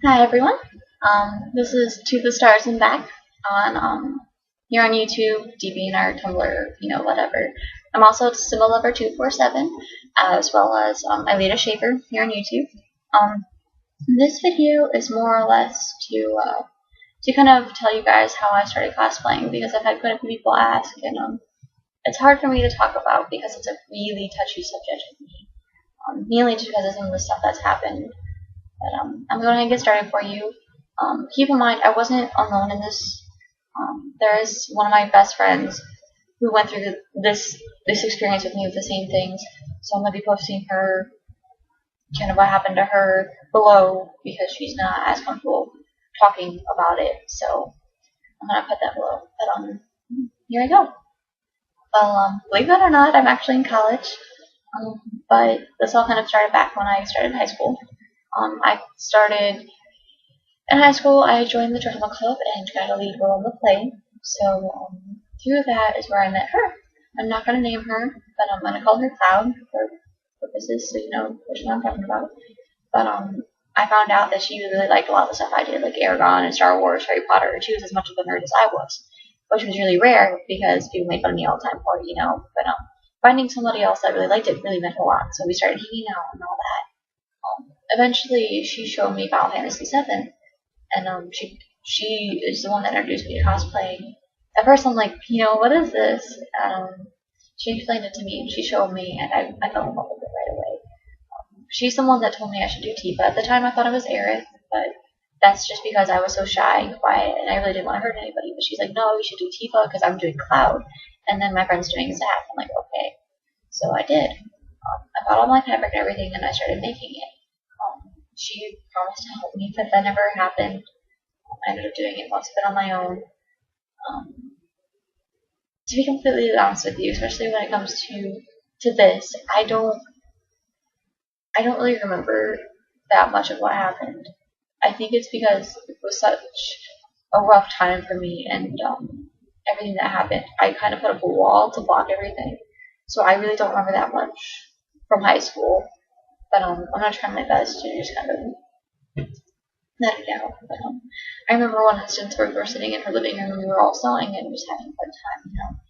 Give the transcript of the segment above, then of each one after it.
Hi everyone. This is To the Stars and Back on here on YouTube, DeviantArt, Tumblr, whatever. I'm also SimulaLover247, as well as Alita Shaper here on YouTube. This video is more or less to kind of tell you guys how I started cosplaying, because I've had quite a few people ask, and it's hard for me to talk about because it's a really touchy subject with me, mainly just because of some of the stuff that's happened. But I'm going to get started for you. Keep in mind, I wasn't alone in this. There is one of my best friends who went through this experience with me with the same things. So I'm going to be posting her, kind of what happened to her below, because she's not as comfortable talking about it. So I'm going to put that below. But here I go. Well, believe it or not, I'm actually in college. But this all kind of started back when I started high school. I started in high school. I joined the drama club and got a lead role in the play. So through that is where I met her. I'm not going to name her, but I'm going to call her Cloud for purposes, so you know which one I'm talking about. But I found out that she really liked a lot of the stuff I did, like Aragon and Star Wars, Harry Potter. She was as much of a nerd as I was, which was really rare because people made fun of me all the time for it, But finding somebody else that really liked it really meant a lot. So we started hanging out and all that. Eventually, she showed me Final Fantasy VII, and she is the one that introduced me to cosplaying. At first, I'm like, what is this? She explained it to me, and she showed me, and I fell in love with it right away. She's the one that told me I should do Tifa. At the time, I thought it was Aerith, but that's just because I was so shy and quiet, and I really didn't want to hurt anybody. But she's like, no, you should do Tifa because I'm doing Cloud, and then my friend's doing Zack. I'm like, okay. So I did. I bought all my fabric and everything, and I started making it. She promised to help me, but that never happened. I ended up doing it most of it on my own. To be completely honest with you, especially when it comes to this, I don't really remember that much of what happened. I think it's because it was such a rough time for me, and everything that happened, I kind of put up a wall to block everything. So I really don't remember that much from high school. But I'm gonna try my best to just kind of net it out. But I remember one instance where we were sitting in her living room and we were all sewing and just having a fun time.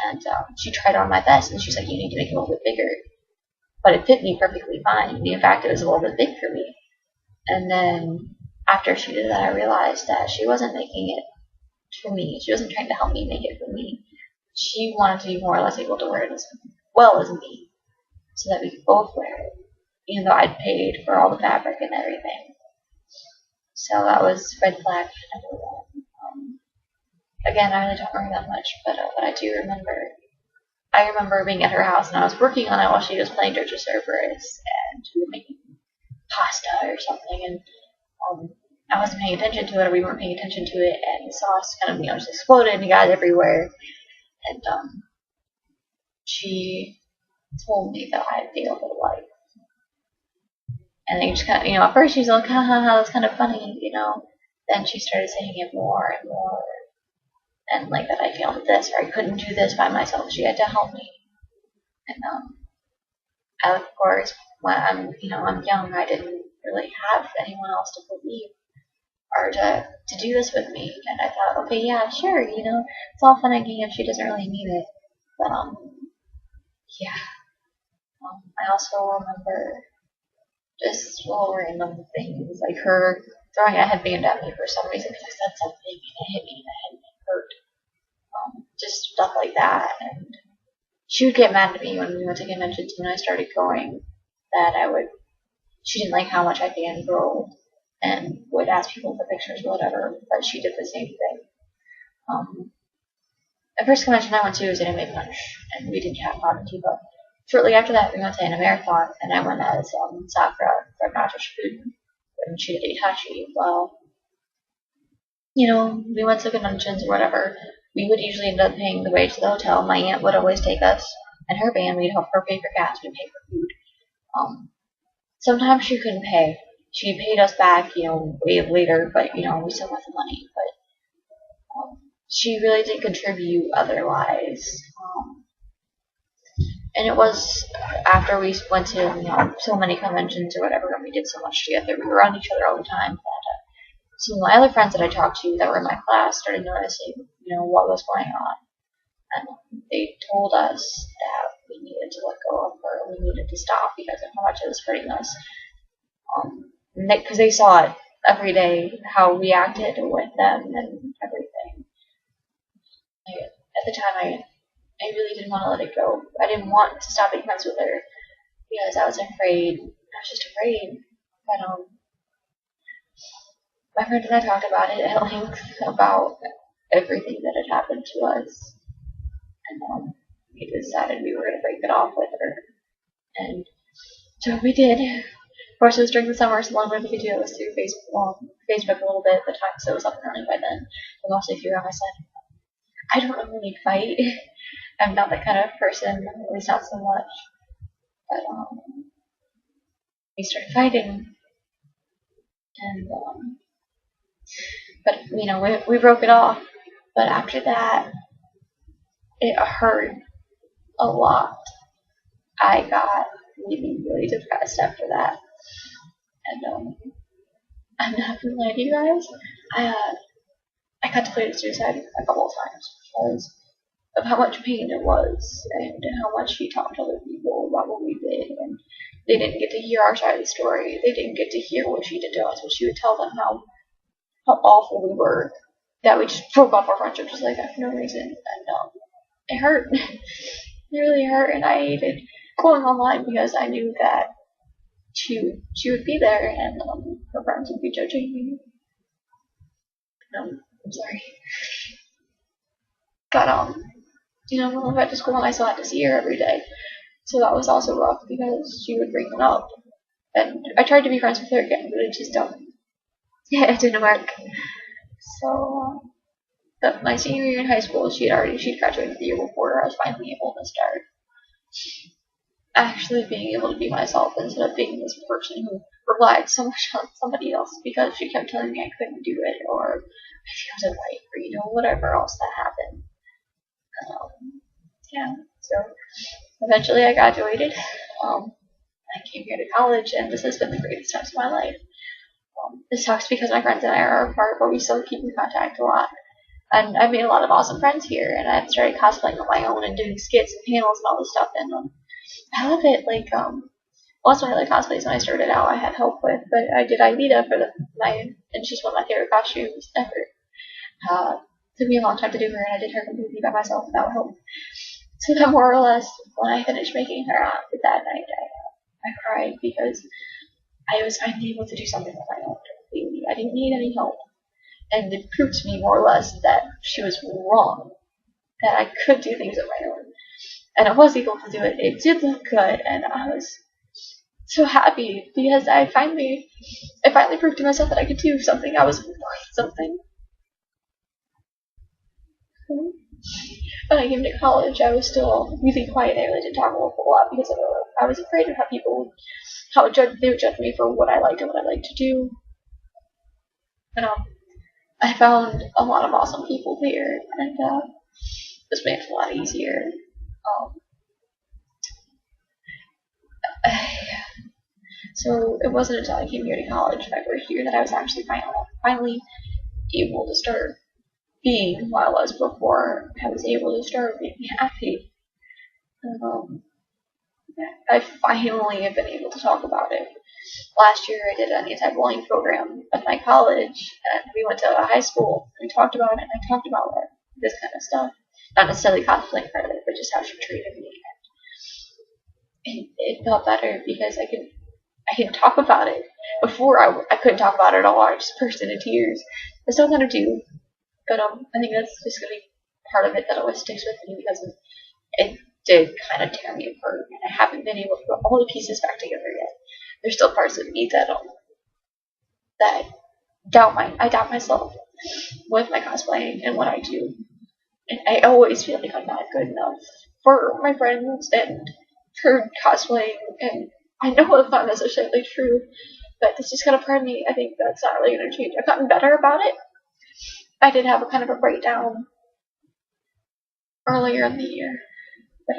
And she tried on my vest and she's like, "You need to make it a little bit bigger." But it fit me perfectly fine. In fact, it was a little bit big for me. And then after she did that, I realized that she wasn't making it for me. She wasn't trying to help me make it for me. She wanted to be more or less able to wear it as well as me, so that we could both wear it, even though I'd paid for all the fabric and everything. So that was red flag number one. Again, I really don't remember that much, but I do remember. I remember being at her house and I was working on it while she was playing Dirge Cerberus, and we were making pasta or something, and I wasn't paying attention to it, or we weren't paying attention to it, and the sauce kind of just exploded and got everywhere. And she told me that I failed at life. And they just kind of, at first she's like, ha ha ha, that's kind of funny, Then she started saying it more and more. And like that I failed at this, or I couldn't do this by myself. She had to help me. And of course, when I'm young, I didn't really have anyone else to believe or to do this with me. And I thought, okay, yeah, sure, it's all fun and games. She doesn't really need it. But yeah. I also remember just little random things, like her throwing a headband at me for some reason because I said something and it hit me in the head and it hurt. Just stuff like that. And she would get mad at me when we went to conventions when I started going, that she didn't like how much I fangirled and would ask people for pictures or whatever, but she did the same thing. The first convention I went to was Anime Punch, and we did Cat Pop and Tifa. Shortly after that, we went to Anime Marathon, and I went as Sakura from Naruto Shippuden, and she did Itachi. Well, we went to conventions or whatever. We would usually end up paying the way to the hotel. My aunt would always take us, and her band, we'd help her pay for gas, we'd pay for food. Sometimes she couldn't pay. She paid us back, way later, but, we still got the money. But she really didn't contribute otherwise. And it was after we went to so many conventions or whatever, and we did so much together. We were around each other all the time. some of my other friends that I talked to that were in my class started noticing, what was going on. And they told us that we needed to let go of her, we needed to stop because of how much it was hurting us. Because they saw it every day, how we acted with them and everything. At the time, I really didn't want to let it go. I didn't want to stop being friends with her because I was afraid. I was just afraid. But my friend and I talked about it at length about everything that had happened to us, and we decided we were going to break it off with her. And so we did. Of course, it was during the summer, so the only way we could do it was through Facebook a little bit at the time, so it was up and running by then. But mostly through MSN. I don't normally fight. I'm not that kind of person, at least not so much. But we started fighting, and but we broke it off. But after that, it hurt a lot. I got really, really depressed after that, and I'm not gonna lie to you guys. I contemplated suicide a couple of times because of how much pain it was and how much she talked to other people about what we did, and they didn't get to hear our side of the story. They didn't get to hear what she did to us, but she would tell them how awful we were, that we just broke off our friendship just like that for no reason, and it hurt. It really hurt, and I hated going online because I knew that she would be there, and her friends would be judging me. I'm sorry. But when I went back to school, and I still had to see her every day, so that was also rough because she would bring it up, and I tried to be friends with her again, but it just it didn't work. So, but my senior year in high school, she'd graduated the year before. I was finally able to start actually being able to be myself instead of being this person who relied so much on somebody else because she kept telling me I couldn't do it, or I wasn't right, or whatever else that happened. Yeah, so eventually I graduated. I came here to college, and this has been the greatest time of my life. This sucks because my friends and I are apart, but we still keep in contact a lot. And I've made a lot of awesome friends here, and I've started cosplaying on my own and doing skits and panels and all this stuff, and I love it. Lots of my other cosplays when I started out I had help with, but I did Aelita for and she's one of my favorite costumes ever. Took me a long time to do her, and I did her completely by myself without help. So that more or less, when I finished making her outfit that night, I cried because I was finally able to do something on my own completely. I didn't need any help. And it proved to me more or less that she was wrong, that I could do things on my own. And I was able to do it. It did look good, and I was so happy because I finally proved to myself that I could do something. I was worth something. When I came to college, I was still really quiet. I really didn't talk a whole lot because I was afraid of how they would judge me for what I liked and what I liked to do. And I found a lot of awesome people here, and this made it a lot easier. So it wasn't until I came here to college my first year that I was actually finally able to start being who I was before. I was able to start being happy. I finally have been able to talk about it. Last year I did an anti-bullying program at my college, and we went to a high school. We talked about it, and I talked about this kind of stuff. Not necessarily cosplaying part of it, but just how she treated me. And it felt better because I could talk about it. Before I couldn't talk about it at all. I just burst into tears. I still kind of do, but I think that's just gonna be part of it that always sticks with me because it did kind of tear me apart, and I haven't been able to put all the pieces back together yet. There's still parts of me that I doubt myself with my cosplaying and what I do, and I always feel like I'm not good enough for my friends and for cosplaying, and I know it's not necessarily true, but it's just kind of part of me. I think that's not really going to change. I've gotten better about it. I did have a kind of a breakdown earlier in the year, but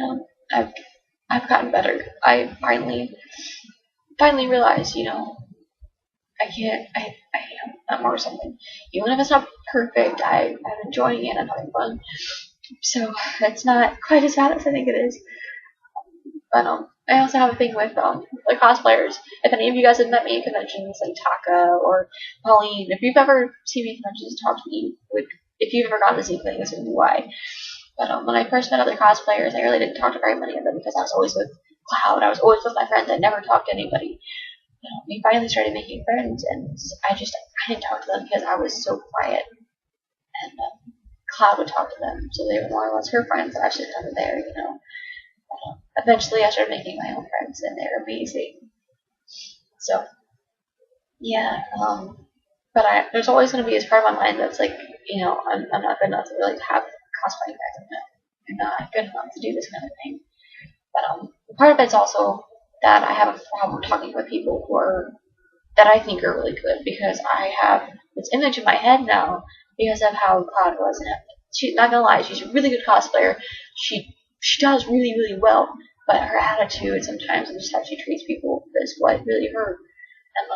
I've gotten better. I finally realized, I'm more something. Even if it's not perfect, I'm enjoying it, I'm having fun. So it's not quite as bad as I think it is. But I also have a thing with like cosplayers. If any of you guys have met me at conventions like Taka or Pauline, if you've ever seen me at conventions and talked to me, if you've ever gotten to see things, this would be why. But when I first met other cosplayers, I really didn't talk to very many of them because I was always with Cloud. I was always with my friends. I never talked to anybody. We finally started making friends, and I didn't talk to them because I was so quiet. And Cloud would talk to them, so they were more or less her friends. I actually kind of there, eventually, I started making my own friends, and they're amazing. So, yeah. But there's always going to be this part of my mind that's like, I'm not good enough to really have cosplaying guys. I'm not good enough to do this kind of thing. But part of it's also that I have a problem talking with people that I think are really good because I have this image in my head now because of how Cloud was. And she's not gonna lie, she's a really good cosplayer. She does really, really well, but her attitude sometimes and just how she treats people is what really hurt. And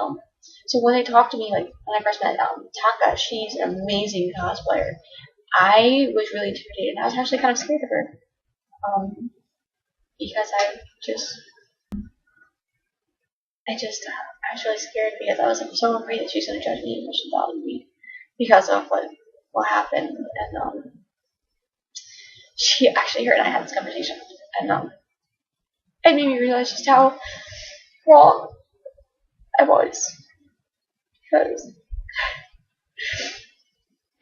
so when they talk to me, like when I first met Taka, she's an amazing cosplayer. I was really intimidated. I was actually kind of scared of her because I was really scared because I was so afraid that she's going to judge me and she value me because of what happened. And her and I had this conversation, and it made me realize just how wrong I was because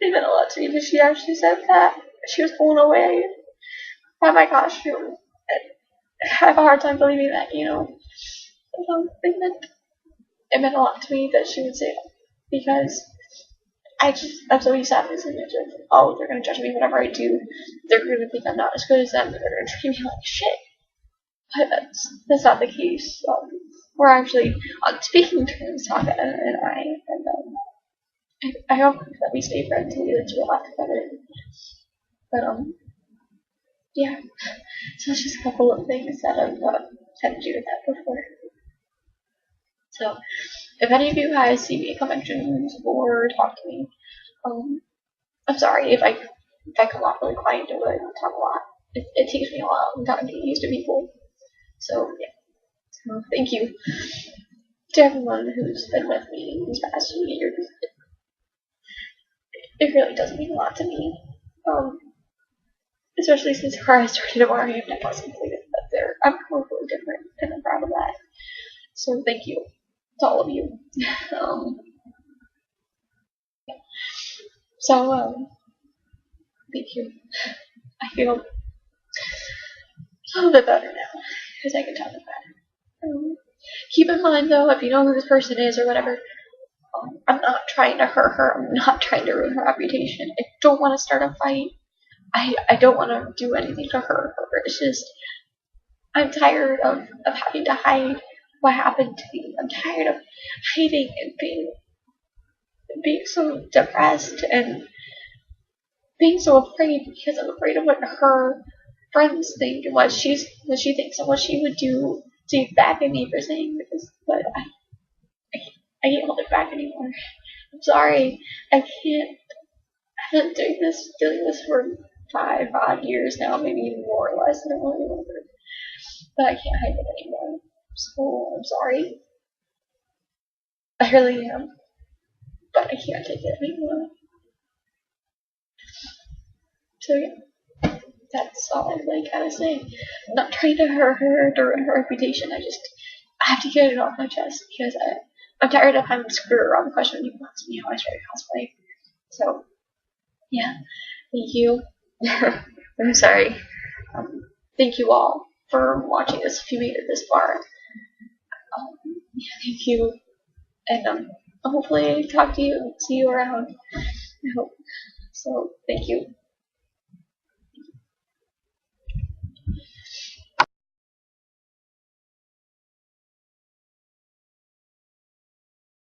it meant a lot to me that she actually said that she was blown away by my costume. And I have a hard time believing that, it meant a lot to me that she would say that because I'm so used to having this image of, they're going to judge me whatever I do. They're going to think I'm not as good as them. They're going to treat me like shit. But that's not the case. We're actually on speaking terms, Taka and I, and I hope that we stay friends and we live to laugh together. But yeah. So it's just a couple of things that I've had to do with that before. So if any of you guys see me at conventions or talk to me, I'm sorry if I come off really quiet and I talk a lot. It takes me a while. I'm kind of getting used to people. So yeah. So thank you to everyone who's been with me these past few years. It really does mean a lot to me. Especially since I started a Mario and I was completed that I'm completely different and I'm proud of that. So thank you to all of you. Thank you. I feel a little bit better now because I can talk about it. Keep in mind though, if you know who this person is or whatever, I'm not trying to hurt her. I'm not trying to ruin her reputation. I don't want to start a fight. I don't want to do anything to hurt her. It's just I'm tired of having to hide what happened to me. I'm tired of hiding and being so depressed and being so afraid because I'm afraid of what her friends think and what she thinks and what she would do to get back at me for saying this. But I can't hold it back anymore. I'm sorry. I can't. I've been doing this for 5 odd years now, maybe even more or less. I don't really remember. But I can't hide it anymore. So I'm sorry. I really am. But I can't take it anymore. So yeah, that's all I really gotta say. I'm not trying to hurt her or ruin her reputation. I have to get it off my chest because I'm tired of having to screw around the question when people ask me how I started cosplay. So yeah, thank you. I'm sorry. Thank you all for watching this if you made it this far. Yeah, thank you. And hopefully talk to you and see you around. I hope. So thank you.